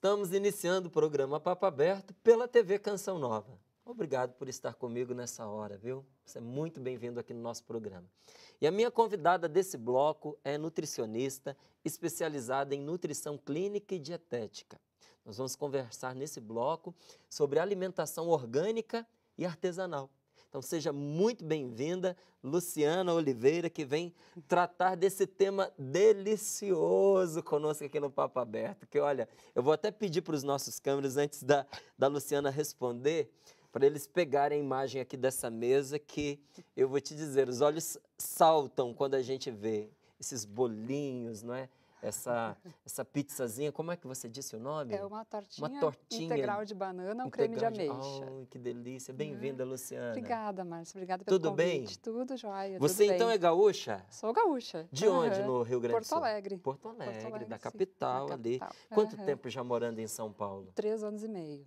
Estamos iniciando o programa Papo Aberto pela TV Canção Nova. Obrigado por estar comigo nessa hora, viu? Você é muito bem-vindo aqui no nosso programa. E a minha convidada desse bloco é nutricionista especializada em nutrição clínica e dietética. Nós vamos conversar nesse bloco sobre alimentação orgânica e artesanal. Então, seja muito bem-vinda, Luciana Oliveira, que vem tratar desse tema delicioso conosco aqui no Papo Aberto. Que, olha, eu vou até pedir para os nossos câmeras, antes da Luciana responder, para eles pegarem a imagem aqui dessa mesa, que eu vou te dizer, os olhos saltam quando a gente vê esses bolinhos, não é? Essa pizzazinha, como é que você disse o nome? É uma tortinha integral de banana ou creme de ameixa. Oh, que delícia. Bem-vinda, Luciana. Obrigada, Márcia. Obrigada pelo convite. Tudo jóia, Você tudo então bem. É gaúcha? Sou gaúcha. De onde no Rio Grande do Sul? Porto Alegre. Porto Alegre, da sim, capital da ali. capital. Quanto tempo já morando em São Paulo? 3 anos e meio.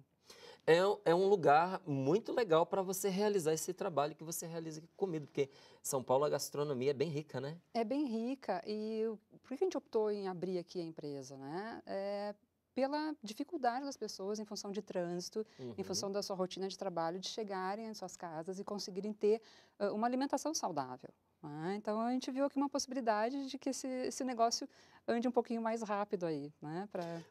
É um lugar muito legal para você realizar esse trabalho que você realiza aqui comigo, porque São Paulo a gastronomia é bem rica, né? É bem rica e por que a gente optou em abrir aqui a empresa, né? Pela dificuldade das pessoas em função de trânsito, em função da sua rotina de trabalho, de chegarem às suas casas e conseguirem ter uma alimentação saudável. Né? Então, a gente viu aqui uma possibilidade de que esse negócio ande um pouquinho mais rápido aí. Né?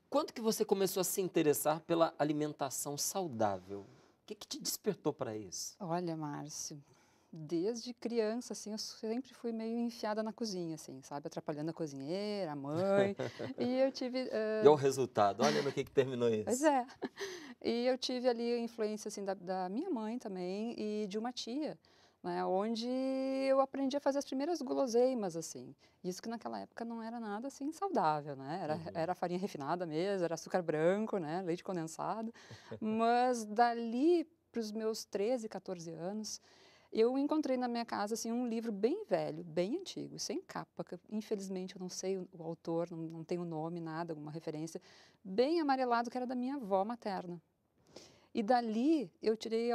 Quando que você começou a se interessar pela alimentação saudável? O que te despertou para isso? Olha, Márcio, desde criança, assim, eu sempre fui meio enfiada na cozinha, assim, sabe? Atrapalhando a cozinheira, a mãe. E eu tive... E o resultado? Olha no que terminou isso. Pois é. E eu tive ali a influência, assim, da minha mãe também e de uma tia, né? Onde eu aprendi a fazer as primeiras guloseimas, assim. Isso que naquela época não era nada, assim, saudável, né? Era farinha refinada mesmo, era açúcar branco, né? Leite condensado. Mas dali para os meus 13, 14 anos... Eu encontrei na minha casa assim, um livro bem velho, bem antigo, sem capa, que infelizmente eu não sei o autor, não tenho o nome, nada, alguma referência, bem amarelado, que era da minha avó materna. E dali eu tirei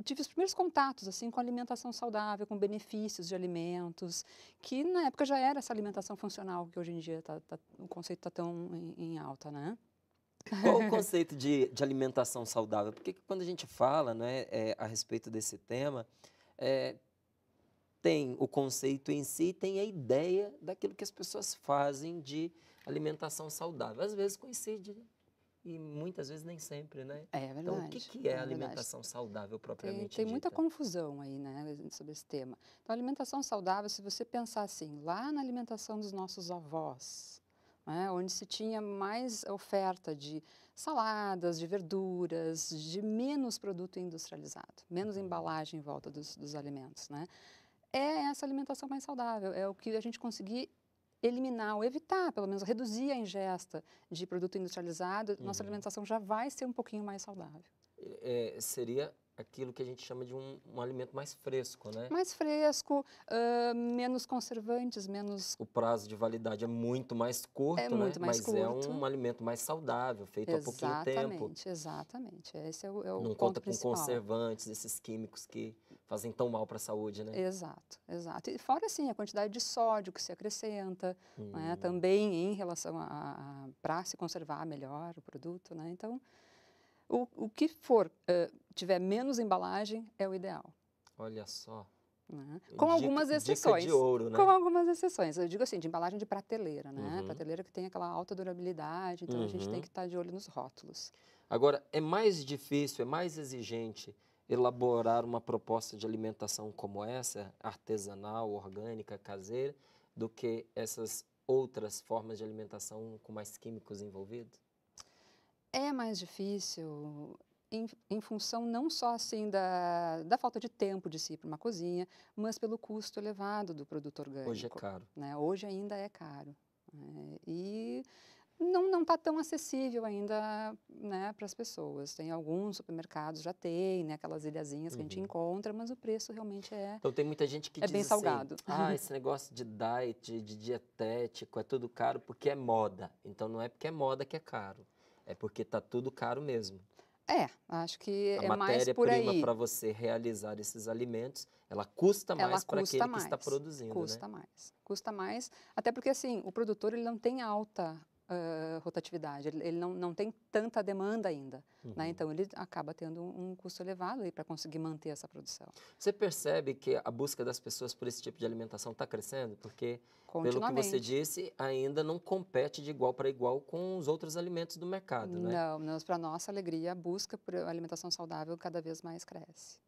tive os primeiros contatos assim, com alimentação saudável, com benefícios de alimentos, que na época já era essa alimentação funcional, que hoje em dia o conceito está tão em alta, né? Qual o conceito de alimentação saudável? Porque quando a gente fala, né, a respeito desse tema, tem o conceito em si, tem a ideia daquilo que as pessoas fazem de alimentação saudável. Às vezes coincide e muitas vezes nem sempre, né? É verdade. Então, o que é alimentação saudável propriamente dita? Tem muita confusão aí, né, sobre esse tema. Então, a alimentação saudável, se você pensar assim, lá na alimentação dos nossos avós, né, onde se tinha mais oferta de saladas, de verduras, de menos produto industrializado, menos embalagem em volta dos alimentos, né? É essa alimentação mais saudável, é o que a gente conseguir eliminar ou evitar, pelo menos reduzir a ingesta de produto industrializado, nossa alimentação já vai ser um pouquinho mais saudável. Seria aquilo que a gente chama de um alimento mais fresco, né? Mais fresco, menos conservantes, menos... O prazo de validade é muito mais curto, É muito né? mais Mas curto. É um alimento mais saudável, feito há pouquinho tempo. Exatamente. Esse é o Não ponto conta principal. com conservantes, esses químicos que fazem tão mal para a saúde, né? Exato. E fora, assim, a quantidade de sódio que se acrescenta, né? Também em relação para se conservar melhor o produto, né? Então, o que tiver menos embalagem é o ideal. Olha só. Né? Com algumas exceções. Dica de ouro, né? Com algumas exceções. Eu digo assim, de embalagem de prateleira, né? Prateleira que tem aquela alta durabilidade, então a gente tem que estar de olho nos rótulos. Agora, é mais difícil, é mais exigente elaborar uma proposta de alimentação como essa, artesanal, orgânica, caseira, do que essas outras formas de alimentação com mais químicos envolvidos? É mais difícil em função não só assim da falta de tempo de se ir para uma cozinha, mas pelo custo elevado do produto orgânico. Hoje é caro. Né? Hoje ainda é caro. Né? E não está tão acessível ainda, né, para as pessoas. Tem alguns supermercados, já tem, né, aquelas ilhazinhas que a gente encontra, mas o preço realmente Então tem muita gente que diz bem assim, salgado. Esse negócio de diet, de dietético, é tudo caro porque é moda. Então não é porque é moda que é caro, é porque está tudo caro mesmo. Acho que A é mais por aí. matéria-prima para você realizar esses alimentos, ela custa mais para aquele que está produzindo, Custa mais. Até porque, assim, o produtor ele não tem alta rotatividade, ele não tem tanta demanda ainda, né? Uhum. Então ele acaba tendo um custo elevado aí para conseguir manter essa produção. Você percebe que a busca das pessoas por esse tipo de alimentação está crescendo? Porque, pelo que você Continuamente. disse, ainda não compete de igual para igual com os outros alimentos do mercado, né? Não, para nossa alegria, a busca por alimentação saudável cada vez mais cresce.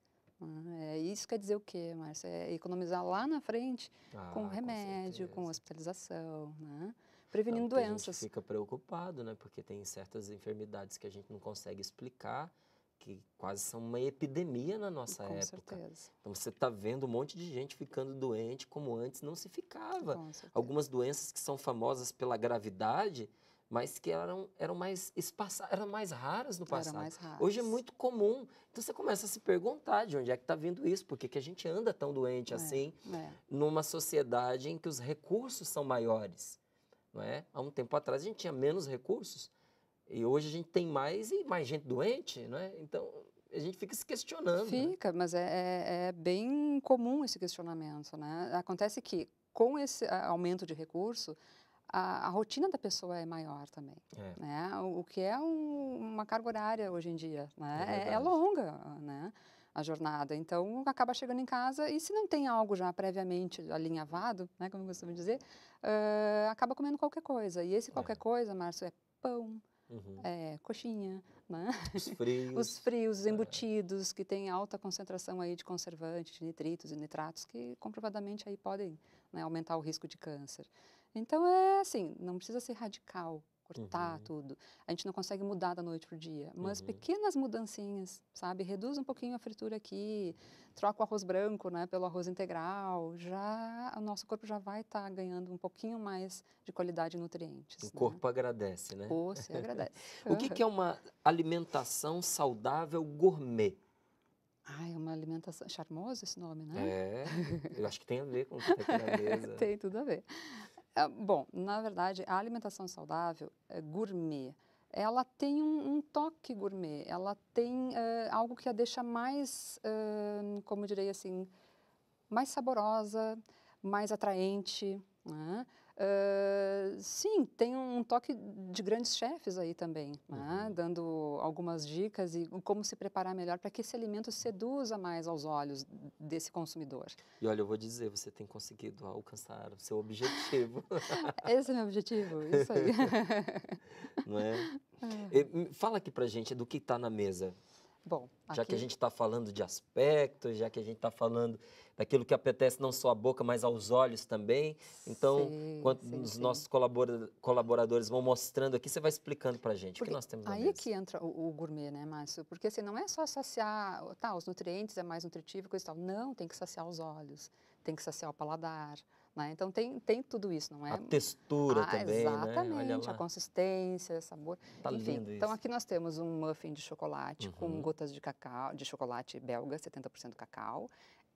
Isso quer dizer o quê, Márcia? É economizar lá na frente com remédio, com certeza. hospitalização, né? Não, Prevenindo porque a gente doenças. fica preocupado, né? Porque tem certas enfermidades que a gente não consegue explicar, que quase são uma epidemia na nossa Com época. certeza. Então você está vendo um monte de gente ficando doente como antes não se ficava. Com certeza. Algumas doenças que são famosas pela gravidade, mas que eram mais espaçadas, eram mais raras no passado. Eram mais raras. Hoje é muito comum. Então você começa a se perguntar de onde é que está vindo isso, por que que a gente anda tão doente assim, numa sociedade em que os recursos são maiores. Não é? Há um tempo atrás a gente tinha menos recursos e hoje a gente tem mais e mais gente doente, não é? Então a gente fica se questionando. Fica, mas é bem comum esse questionamento, né? Acontece que com esse aumento de recurso, a rotina da pessoa é maior também, né? O que é uma carga horária hoje em dia, né? É longa, né? A jornada. Então, acaba chegando em casa e se não tem algo já previamente alinhavado, né, como eu costumo dizer, acaba comendo qualquer coisa. E esse qualquer coisa, Márcio, é pão, coxinha, né? Os frios, os embutidos, que têm alta concentração aí de conservantes, de nitritos e nitratos, que comprovadamente aí podem, né, aumentar o risco de câncer. Então, é assim, não precisa ser radical, cortar tudo. A gente não consegue mudar da noite para o dia, mas pequenas mudancinhas, sabe? Reduz um pouquinho a fritura aqui, troca o arroz branco, né, pelo arroz integral, já o nosso corpo já vai estar ganhando um pouquinho mais de qualidade de nutrientes. O corpo agradece, né? Se agradece. O que é uma alimentação saudável gourmet? É uma alimentação... Charmoso esse nome, né? Eu acho que tem a ver com o que está aqui na mesa. Tem tudo a ver. Bom, na verdade, a alimentação saudável, gourmet, ela tem um toque gourmet, ela tem algo que a deixa mais, como eu direi assim, mais saborosa, mais atraente, né? Sim, tem um toque de grandes chefes aí também, né? Dando algumas dicas e como se preparar melhor para que esse alimento seduza mais aos olhos desse consumidor. E olha, eu vou dizer, você tem conseguido alcançar o seu objetivo. Esse é o meu objetivo, isso aí. Não é? Fala aqui pra gente do que está na mesa. Bom, já que a gente está falando de aspectos, já que a gente está falando daquilo que apetece não só à boca, mas aos olhos também. Então, quando os nossos colaboradores vão mostrando aqui, você vai explicando para a gente o que nós temos na mesa. Aí é que entra o gourmet, né, Márcio? Porque assim, não é só saciar, os nutrientes é mais nutritivo, coisa e tal. Não, tem que saciar os olhos, tem que saciar o paladar, né? Então, tem tudo isso, não é? A textura também, exatamente, né? Olha lá. A consistência, sabor. Tá Enfim, lindo isso. então aqui nós temos um muffin de chocolate com gotas de cacau, de chocolate belga, 70% cacau.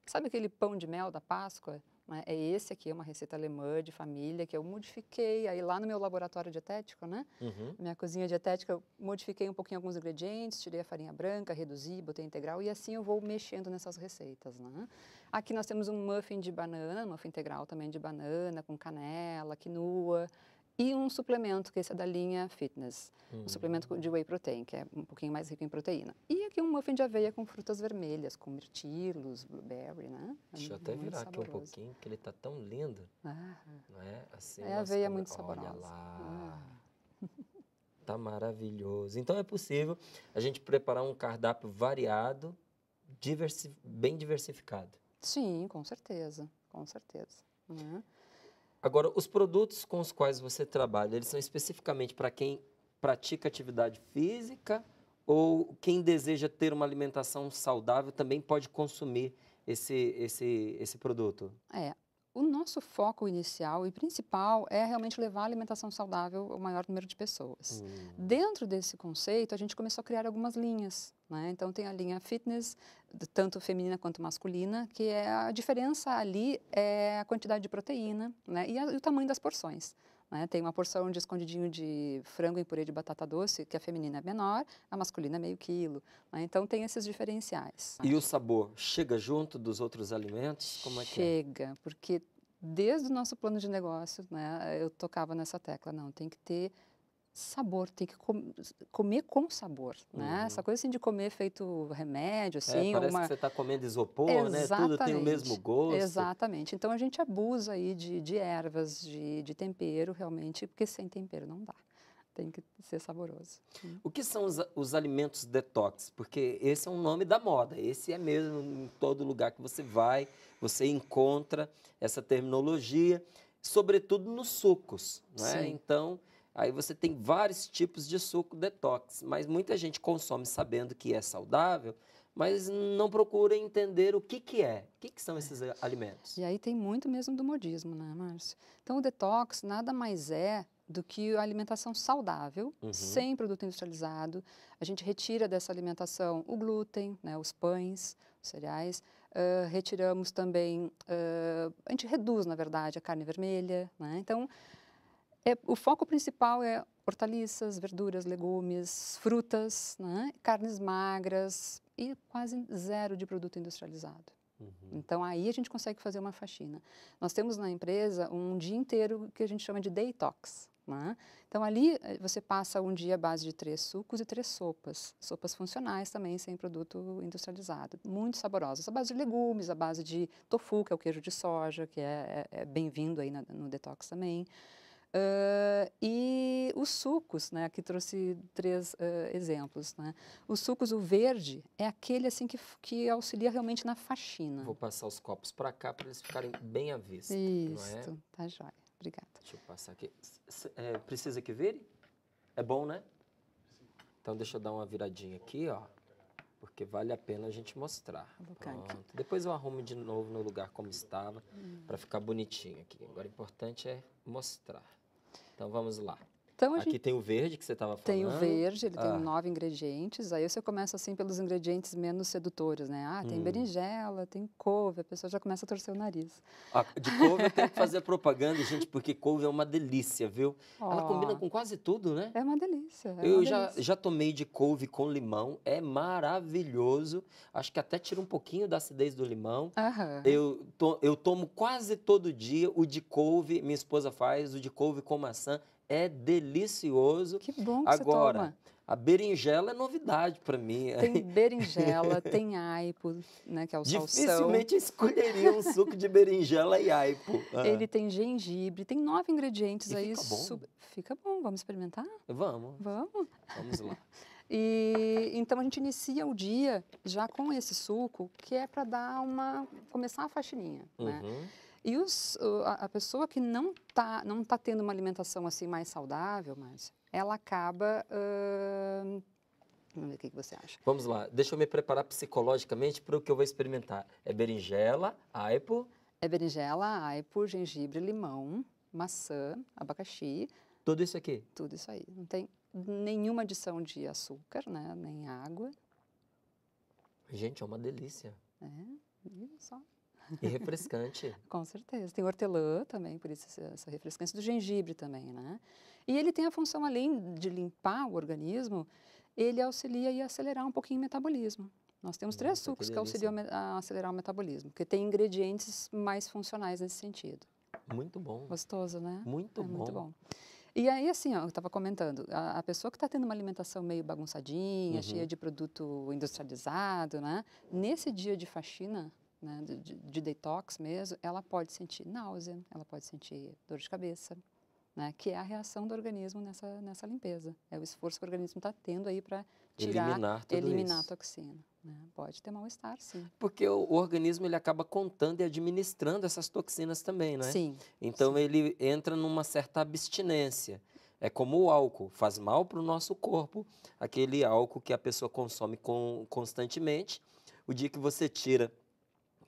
Sabe aquele pão de mel da Páscoa? É esse aqui, é uma receita alemã de família que eu modifiquei aí lá no meu laboratório dietético, né? Minha cozinha dietética, eu modifiquei um pouquinho alguns ingredientes, tirei a farinha branca, reduzi, botei integral e assim eu vou mexendo nessas receitas, né? Aqui nós temos um muffin de banana, muffin integral também de banana, com canela, quinoa e um suplemento, que esse é da linha Fitness, um suplemento de whey protein, que é um pouquinho mais rico em proteína. E aqui um muffin de aveia com frutas vermelhas, com mirtilos, blueberry, né? Deixa eu até virar aqui um pouquinho, porque ele está tão lindo. Não é? Assim, a aveia é muito saborosa. Olha lá. Tá maravilhoso. Então é possível a gente preparar um cardápio variado, bem diversificado. Sim, com certeza, com certeza. Agora, os produtos com os quais você trabalha, eles são especificamente para quem pratica atividade física ou quem deseja ter uma alimentação saudável também pode consumir esse produto? O nosso foco inicial e principal é realmente levar a alimentação saudável ao maior número de pessoas. Dentro desse conceito, a gente começou a criar algumas linhas, né? Então, tem a linha fitness, tanto feminina quanto masculina, que a diferença ali é a quantidade de proteína, né? E o tamanho das porções. Né? Tem uma porção de escondidinho de frango em purê de batata doce, que a feminina é menor, a masculina é meio quilo. Né? Então, tem esses diferenciais. E o sabor chega junto dos outros alimentos? Como é que Chega, porque desde o nosso plano de negócio, né, eu tocava nessa tecla, não, tem que ter sabor, tem que comer com sabor, né? Essa coisa assim de comer feito remédio, assim, parece que você está comendo isopor, né? Tudo tem o mesmo gosto. Exatamente. Então a gente abusa aí de ervas, de tempero, realmente, porque sem tempero não dá. Tem que ser saboroso. O que são os alimentos detox? Porque esse é um nome da moda. Esse é mesmo em todo lugar que você vai, você encontra essa terminologia, sobretudo nos sucos, né? Sim. Então, aí você tem vários tipos de suco detox, mas muita gente consome sabendo que é saudável, mas não procura entender o que é. O que são esses alimentos? E aí tem muito mesmo do modismo, né, Márcio? Então o detox nada mais é do que a alimentação saudável, sem produto industrializado. A gente retira dessa alimentação o glúten, né, os pães, os cereais. Retiramos também, a gente reduz, na verdade, a carne vermelha, né? Então, o foco principal é hortaliças, verduras, legumes, frutas, né? Carnes magras e quase zero de produto industrializado. Então, aí a gente consegue fazer uma faxina. Nós temos na empresa um dia inteiro que a gente chama de detox, né? Então, ali você passa um dia à base de 3 sucos e 3 sopas. Sopas funcionais também, sem produto industrializado. Muito saborosas. À base de legumes, à base de tofu, que é o queijo de soja, que é bem-vindo aí no detox também. E os sucos, né? Aqui trouxe 3 exemplos, né? Os sucos, o verde, é aquele assim que auxilia realmente na faxina. Vou passar os copos para cá para eles ficarem bem à vista. Isso, não é? tá jóia. Obrigada. Deixa eu passar aqui. Precisa que vire? É bom, né? Então deixa eu dar uma viradinha aqui, ó. Porque vale a pena a gente mostrar. Vou colocar aqui. Pronto. Depois eu arrumo de novo no lugar como estava, para ficar bonitinho aqui. Agora o importante é mostrar. Então vamos lá. Então, Aqui tem o verde que você estava falando. Tem o verde, ele tem 9 ingredientes. Aí você começa assim pelos ingredientes menos sedutores, né? Ah, tem berinjela, tem couve, a pessoa já começa a torcer o nariz. De couve eu tenho que fazer propaganda, gente, porque couve é uma delícia, viu? Ela combina com quase tudo, né? É uma delícia. Eu já tomei de couve com limão, é maravilhoso. Acho que até tira um pouquinho da acidez do limão. Eu tomo quase todo dia o de couve, minha esposa faz, o de couve com maçã. É delicioso. Que bom que Agora, você toma. A berinjela é novidade para mim. Tem berinjela, tem aipo, né, que é o salsão. Dificilmente escolheria um suco de berinjela e aipo. Ele tem gengibre, tem 9 ingredientes aí. Fica bom. Fica bom, vamos experimentar? Vamos. Vamos lá. Então a gente inicia o dia já com esse suco, que é para começar a faxininha, né? E a pessoa que não tá tendo uma alimentação assim mais saudável, Márcia, ela acaba... vamos ver o que você acha. Vamos lá. Deixa eu me preparar psicologicamente para o que eu vou experimentar. É berinjela, aipo... É berinjela, aipo, gengibre, limão, maçã, abacaxi. Tudo isso aqui? Tudo isso aí. Não tem nenhuma adição de açúcar, né? Nem água. Gente, é uma delícia. Viu só? E refrescante. Com certeza. Tem hortelã também, por isso essa refrescância do gengibre também, né? E ele tem a função, além de limpar o organismo, ele auxilia a acelerar um pouquinho o metabolismo. Nós temos 3 sucos que auxiliam a acelerar o metabolismo, porque tem ingredientes mais funcionais nesse sentido. Muito bom. Gostoso, né? Muito bom. Muito bom. E aí, assim, ó, eu estava comentando, a pessoa que está tendo uma alimentação meio bagunçadinha, cheia de produto industrializado, né? Nesse dia de faxina, né, de detox mesmo, ela pode sentir náusea, ela pode sentir dor de cabeça, né, que é a reação do organismo nessa limpeza. É o esforço que o organismo está tendo aí para eliminar a toxina. Né? Pode ter mal-estar, sim. Porque o organismo ele acaba contando e administrando essas toxinas também, né? Sim. Então ele entra numa certa abstinência. É como o álcool, faz mal para o nosso corpo, aquele álcool que a pessoa consome constantemente. O dia que você tira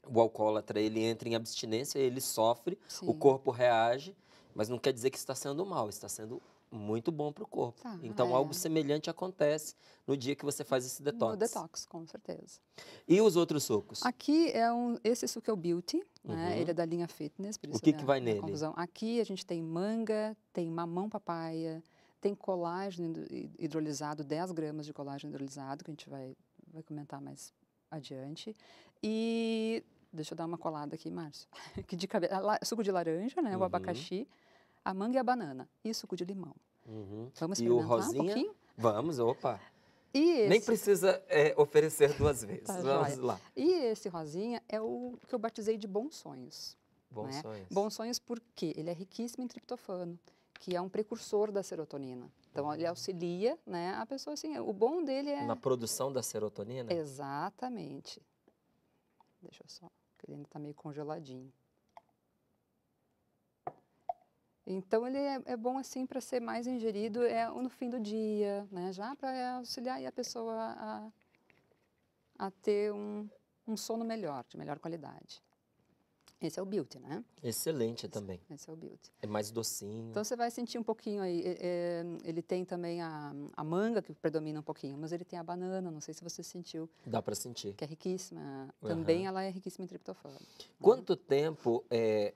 o alcoólatra, ele entra em abstinência, ele sofre, o corpo reage, mas não quer dizer que está sendo mal, está sendo muito bom para o corpo. Então, algo semelhante acontece no dia que você faz esse detox. No detox, com certeza. E os outros sucos? Aqui, esse suco é o Beauty, né? Ele é da linha Fitness. Por isso o que vai nele? Confusão. Aqui a gente tem manga, tem mamão papaya, tem colágeno hidrolisado, 10 gramas de colágeno hidrolisado, que a gente vai comentar mais adiante. E deixa eu dar uma colada aqui, Márcio. Suco de laranja, né? O abacaxi, a manga e a banana. E suco de limão. Vamos E o experimentar um rosinha? pouquinho? Vamos, opa. E Nem esse, precisa oferecer duas vezes. tá Vamos joia. lá. E esse rosinha é o que eu batizei de Bons Sonhos. Bons Né? sonhos. Bons Sonhos porque ele é riquíssimo em triptofano, que é um precursor da serotonina. Então, ele auxilia, né, a pessoa, assim, o bom dele é... Na produção da serotonina? Exatamente. Deixa eu só, porque ele ainda está meio congeladinho. Então, ele é bom, assim, para ser mais ingerido no fim do dia, né, já para auxiliar aí a pessoa a ter um sono melhor, de melhor qualidade. Esse é o Beauty, né? Excelente também. Esse é o Beauty. É mais docinho. Então, você vai sentir um pouquinho aí. Ele tem também a manga, que predomina um pouquinho, mas ele tem a banana, não sei se você sentiu, Dá para sentir. que é riquíssima. Também ela é riquíssima em triptofano. Quanto tempo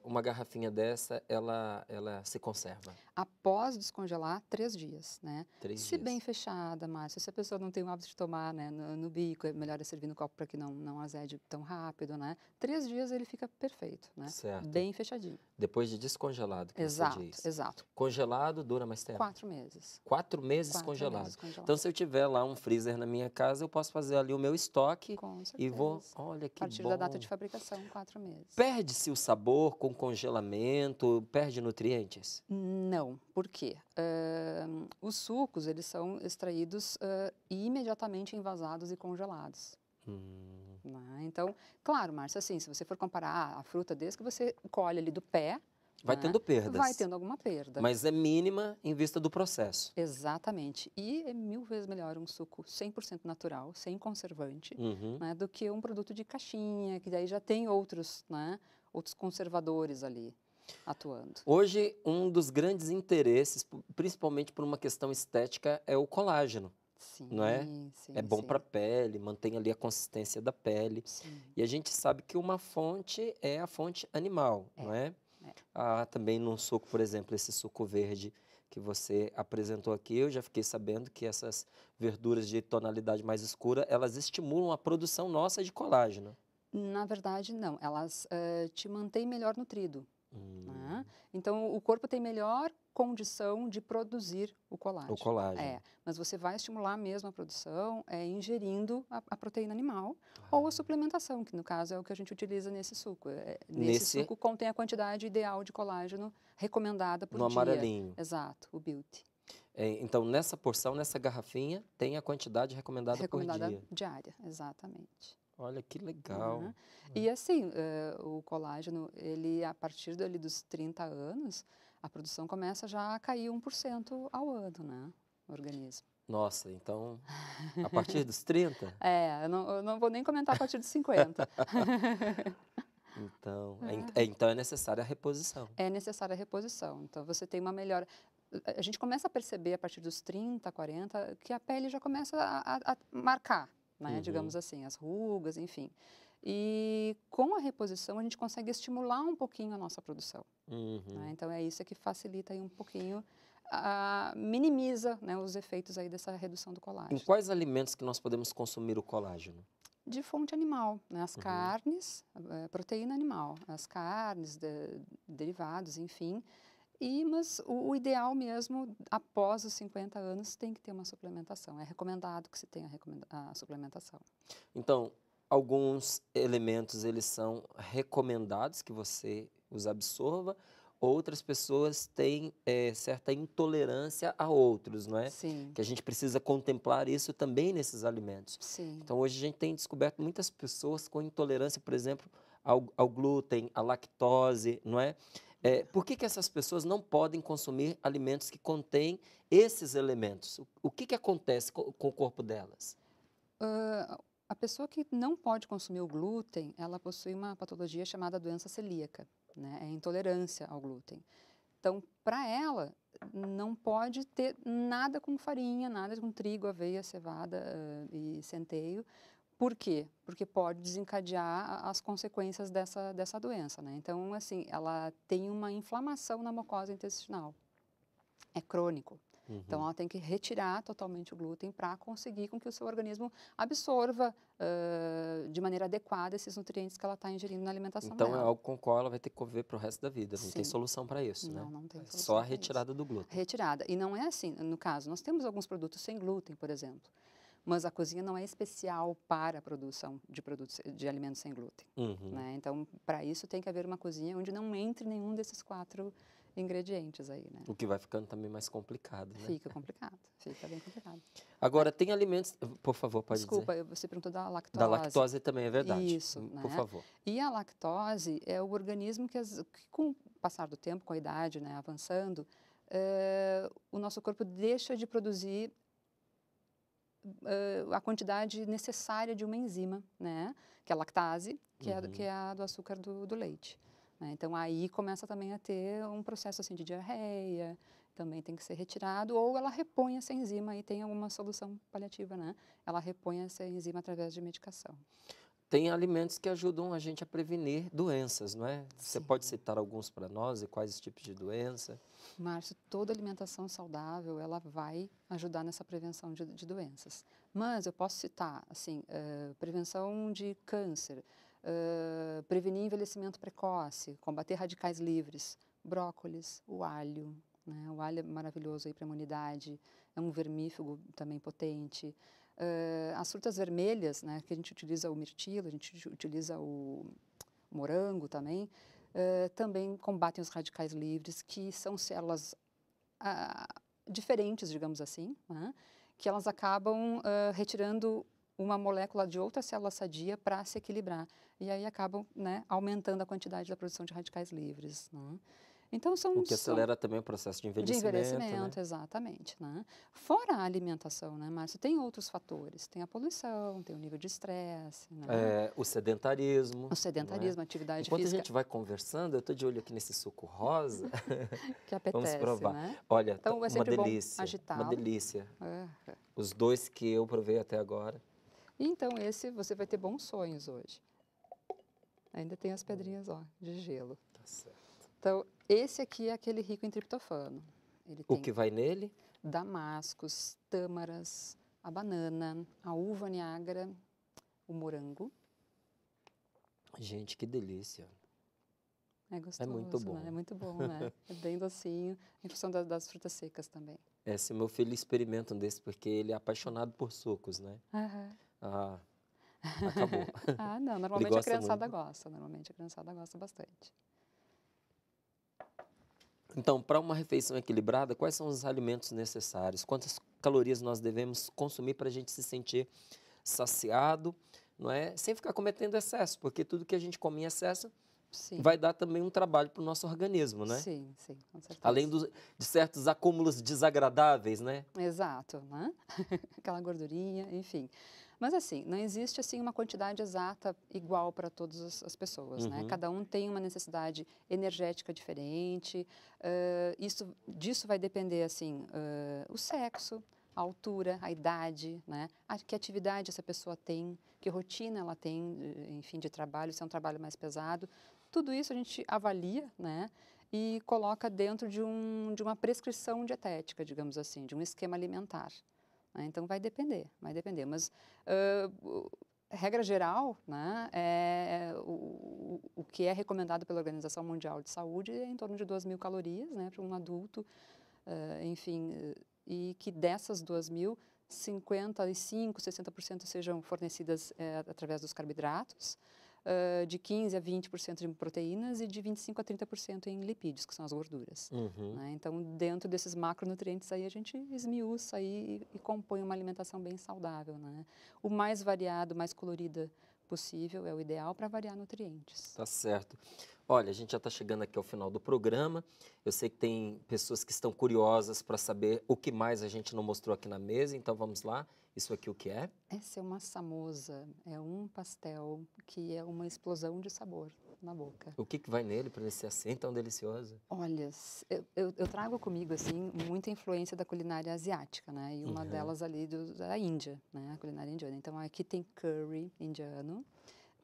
uma garrafinha dessa, ela se conserva? Após descongelar, 3 dias, né? 3 Se dias. bem fechada, Márcia, se a pessoa não tem o hábito de tomar, né, no bico, é melhor servir no copo para que não azede tão rápido, né? 3 dias ele fica perfeito, né? Certo. Bem fechadinho. Depois de descongelado, que Exato, você diz. exato. Congelado dura mais tempo? 4 meses. 4 meses 4 congelado. meses congelado. Então, se eu tiver lá um freezer na minha casa, eu posso fazer ali o meu estoque Com certeza. e vou... Olha que A partir bom. da data de fabricação, 4 meses. Perde-se o sabor com congelamento? Perde nutrientes? Não, por quê? Os sucos, eles são extraídos e imediatamente envasados e congelados. Né? Então, claro, Márcia, assim, se você for comparar a fruta desse que você colhe ali do pé, Vai né, tendo perdas. vai tendo alguma perda. Mas é mínima em vista do processo. Exatamente. E é 1000 vezes melhor um suco 100% natural, sem conservante, né, do que um produto de caixinha, que daí já tem outros, né, outros conservadores ali atuando. Hoje, um dos grandes interesses, principalmente por uma questão estética, é o colágeno. Sim, Não é? sim, É bom sim. para a pele, mantém ali a consistência da pele. Sim. E a gente sabe que uma fonte é a fonte animal, não é? Também num suco, por exemplo, esse suco verde que você apresentou aqui, eu já fiquei sabendo que essas verduras de tonalidade mais escura, elas estimulam a produção nossa de colágeno. Na verdade, não. Elas te mantêm melhor nutrido. Né? Então, o corpo tem melhor condição de produzir o colágeno. O colágeno. Mas você vai estimular mesmo a produção ingerindo a proteína animal ou a suplementação, que no caso é o que a gente utiliza nesse suco. Nesse suco contém a quantidade ideal de colágeno recomendada por dia. No amarelinho. Exato, o Beauty. Então, nessa porção, nessa garrafinha, tem a quantidade recomendada por dia. Diária, exatamente. Olha que legal. E assim, o colágeno, ele a partir dali dos 30 anos, a produção começa já a cair 1% ao ano, né, no organismo. Nossa, então, a partir dos 30? Eu não vou nem comentar a partir dos 50. Então é necessária a reposição. É necessária a reposição. Então, você tem uma melhora. A gente começa a perceber a partir dos 30, 40, que a pele já começa a marcar, né, digamos assim, as rugas, enfim. E com a reposição a gente consegue estimular um pouquinho a nossa produção. Né? Então é isso que facilita aí um pouquinho, minimiza, né, os efeitos aí dessa redução do colágeno. Em quais alimentos que nós podemos consumir o colágeno? De fonte animal, né? As carnes, proteína animal, as carnes, derivados, enfim. Mas o ideal mesmo, após os 50 anos, tem que ter uma suplementação. É recomendado que se tenha a suplementação. Então, alguns elementos, eles são recomendados que você os absorva, outras pessoas têm certa intolerância a outros, não é? Sim. Que a gente precisa contemplar isso também nesses alimentos. Sim. Então, hoje a gente tem descoberto muitas pessoas com intolerância, por exemplo, ao glúten, à lactose, não é? Por que essas pessoas não podem consumir alimentos que contêm esses elementos? O que acontece com o corpo delas? A pessoa que não pode consumir o glúten, ela possui uma patologia chamada doença celíaca, né? É intolerância ao glúten. Então, para ela, não pode ter nada com farinha, nada com trigo, aveia, cevada e centeio. Por quê? Porque pode desencadear as consequências dessa doença, né? Então, assim, ela tem uma inflamação na mucosa intestinal. É crônico. Então, ela tem que retirar totalmente o glúten para conseguir com que o seu organismo absorva de maneira adequada esses nutrientes que ela está ingerindo na alimentação Então, dela. é algo com o qual ela vai ter que conviver para o resto da vida. Não tem Sim. solução para isso, né? Não tem solução Só a pra retirada isso. do glúten. Retirada. E não é assim, no caso, nós temos alguns produtos sem glúten, por exemplo, mas a cozinha não é especial para a produção de produtos de alimentos sem glúten, né? Então, para isso tem que haver uma cozinha onde não entre nenhum desses 4 ingredientes aí, né? O que vai ficando também mais complicado, né? Fica complicado, fica bem complicado. Agora, tem alimentos... Por favor, pode Desculpa, dizer. você perguntou da lactose. Da lactose também, é verdade. Isso, Por né? favor. E a lactose é o organismo que com o passar do tempo, com a idade, né, avançando, o nosso corpo deixa de produzir a quantidade necessária de uma enzima, né, que é a lactase, que é a do açúcar do leite. Né? Então, aí começa também a ter um processo assim de diarreia, também tem que ser retirado, ou ela repõe essa enzima e tem alguma solução paliativa, né? Ela repõe essa enzima através de medicação. Tem alimentos que ajudam a gente a prevenir doenças, não é? Você Sim. pode citar alguns para nós e quais tipos de doença? Márcio, toda alimentação saudável, ela vai ajudar nessa prevenção de doenças. Mas eu posso citar, assim, prevenção de câncer, prevenir envelhecimento precoce, combater radicais livres, brócolis, o alho, né? O alho é maravilhoso aí para a imunidade, é um vermífugo também potente. As frutas vermelhas, né, que a gente utiliza o mirtilo, a gente utiliza o morango também, também combatem os radicais livres, que são células diferentes, digamos assim, né, que elas acabam retirando uma molécula de outra célula sadia para se equilibrar. E aí acabam, né, aumentando a quantidade da produção de radicais livres. Né? Então, O que acelera também o processo de envelhecimento. De envelhecimento, né? exatamente. Né? Fora a alimentação, né, Márcio, tem outros fatores. Tem a poluição, tem o nível de estresse. Né? O sedentarismo. O sedentarismo, a atividade Enquanto física. a gente vai conversando, eu estou de olho aqui nesse suco rosa. Que apetece, Vamos provar. né? Olha, Então, vai uma sempre delícia. bom agitá-lo. Uma delícia. Os 2 que eu provei até agora. Então, esse você vai ter bons sonhos hoje. Ainda tem as pedrinhas, ó, de gelo. Tá certo. Então, esse aqui é aquele rico em triptofano. Ele O tem que vai nele? damascos, tâmaras, a banana, a uva Niágara, o morango. Gente, que delícia. É gostoso, muito bom. né? É muito bom, né? É bem docinho, em função das frutas secas também. Esse é meu filho experimenta um desse, porque ele é apaixonado por sucos, né? Ah, acabou. Não, normalmente a criançada gosta. Normalmente a criançada gosta bastante. Então, para uma refeição equilibrada, quais são os alimentos necessários? Quantas calorias nós devemos consumir para a gente se sentir saciado, não é? Sem ficar cometendo excesso, porque tudo que a gente come em excesso vai dar também um trabalho para o nosso organismo, né? Sim, com certeza. Além de certos acúmulos desagradáveis, né? Exato, né? Aquela gordurinha, enfim. Mas assim, não existe assim uma quantidade exata igual para todas as pessoas, né? Cada um tem uma necessidade energética diferente. Disso vai depender assim, o sexo, a altura, a idade, né? Que atividade essa pessoa tem, que rotina ela tem, enfim, de trabalho, se é um trabalho mais pesado. Tudo isso a gente avalia, né? E coloca dentro de uma prescrição dietética, digamos assim, de um esquema alimentar. Então, vai depender, mas regra geral, né, o que é recomendado pela Organização Mundial de Saúde é em torno de 2.000 calorias, né, para um adulto, enfim, e que dessas 2.000, 55%, 60% sejam fornecidas através dos carboidratos, de 15% a 20% em proteínas e de 25% a 30% em lipídios, que são as gorduras. Né? Então, dentro desses macronutrientes aí, a gente esmiuça aí e compõe uma alimentação bem saudável. Né? O mais variado, mais colorida possível é o ideal para variar nutrientes. Tá certo. Olha, a gente já está chegando aqui ao final do programa. Eu sei que tem pessoas que estão curiosas para saber o que mais a gente não mostrou aqui na mesa, então vamos lá. Isso aqui o que é? Essa é uma samosa, é um pastel que é uma explosão de sabor na boca. O que vai nele para ele ser assim tão delicioso? Olha, eu trago comigo assim muita influência da culinária asiática, né? E uma delas ali da Índia, né? A culinária indiana. Então aqui tem curry indiano,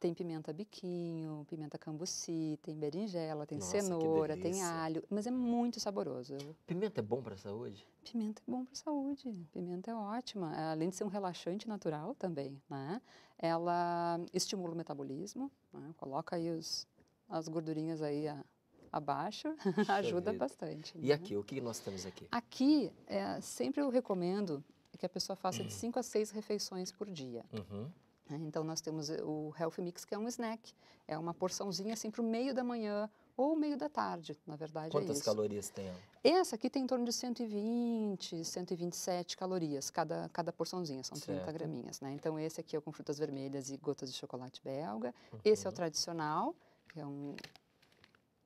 Tem pimenta biquinho, pimenta cambuci, tem berinjela, tem Nossa, que cenoura, tem delícia. alho, mas é muito saboroso. Pimenta é bom para a saúde? Pimenta é bom para a saúde, pimenta é ótima, além de ser um relaxante natural também, né? Ela estimula o metabolismo, né? Coloca aí as gordurinhas aí abaixo, Puxa ajuda vida. bastante, E né? aqui, o que nós temos aqui? Aqui, sempre eu recomendo que a pessoa faça de 5 a 6 refeições por dia. Uhum. Né? Então, nós temos o Health Mix, que é um snack. É uma porçãozinha assim para o meio da manhã ou meio da tarde, na verdade é Quantas isso. calorias tem ela? Essa aqui tem em torno de 120, 127 calorias, cada porçãozinha, são 30 Certo. graminhas. Né? Então, esse aqui é com frutas vermelhas e gotas de chocolate belga. Esse é o tradicional,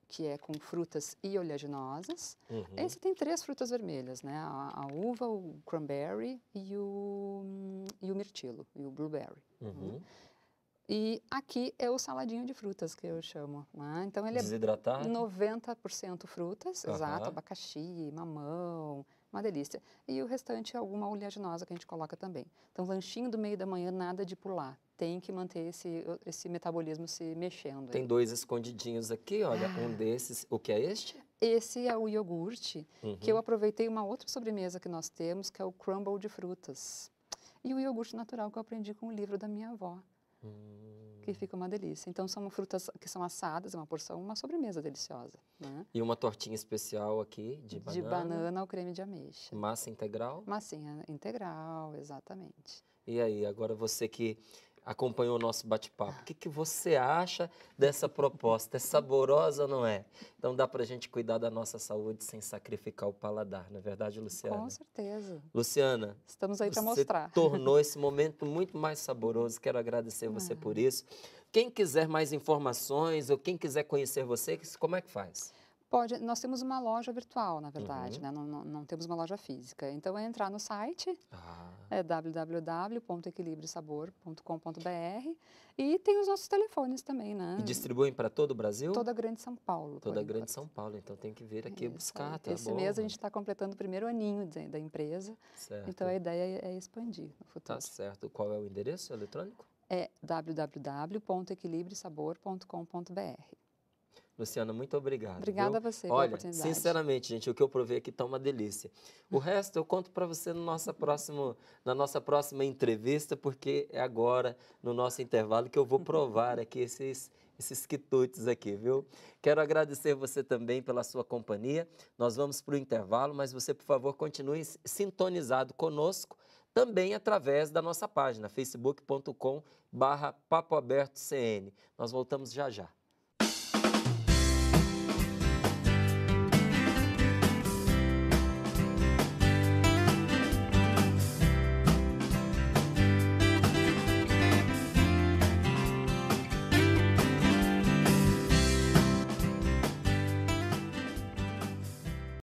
que é com frutas e oleaginosas. Uhum. Esse tem 3 frutas vermelhas, né? A uva, o cranberry e o mirtilo, e o blueberry. Uhum. E aqui é o saladinho de frutas, que eu chamo. Né? Então, ele é Desidratado? 90% frutas, Aham. exato, abacaxi, mamão, uma delícia. E o restante é alguma oleaginosa que a gente coloca também. Então, lanchinho do meio da manhã, nada de pular. Tem que manter esse metabolismo se mexendo. Tem aí. 2 escondidinhos aqui, olha, um desses. O que é este? Esse é o iogurte, que eu Uhum. aproveitei uma outra sobremesa que nós temos, que é o crumble de frutas. E o iogurte natural que eu aprendi com o livro da minha avó, que fica uma delícia. Então, são frutas que são assadas, é uma porção, uma sobremesa deliciosa. Né? E uma tortinha especial aqui de banana. De banana ao creme de ameixa. Massa integral. Massinha integral, exatamente. E aí, agora você que acompanhou o nosso bate-papo, o que, que você acha dessa proposta? É saborosa ou não é? Então dá para a gente cuidar da nossa saúde sem sacrificar o paladar, não é verdade, Luciana? Com certeza. Luciana, Estamos aí para você mostrar. tornou esse momento muito mais saboroso. Quero agradecer você por isso. Quem quiser mais informações ou quem quiser conhecer você, como é que faz? Pode, nós temos uma loja virtual, na verdade, né? Não temos uma loja física. Então, é entrar no site, é www.equilibriosabor.com.br e tem os nossos telefones também, né? E distribuem para todo o Brasil? Toda a Grande São Paulo. Toda a por Grande enquanto. São Paulo, então tem que vir aqui Isso buscar, aí. tá Esse bom? mês a gente está completando o primeiro aninho da empresa, Certo. então a ideia é expandir no futuro. Tá certo. Qual é o endereço eletrônico? É www.equilibriosabor.com.br. Luciana, muito obrigado. Obrigada viu? a você pela Olha, oportunidade. sinceramente, gente, o que eu provei aqui tá uma delícia. O resto eu conto para você na nossa próxima entrevista, porque é agora, no nosso intervalo, que eu vou provar aqui esses quitutes aqui, viu? Quero agradecer você também pela sua companhia. Nós vamos para o intervalo, mas você, por favor, continue sintonizado conosco, também através da nossa página, facebook.com/papoabertocn. Nós voltamos já já.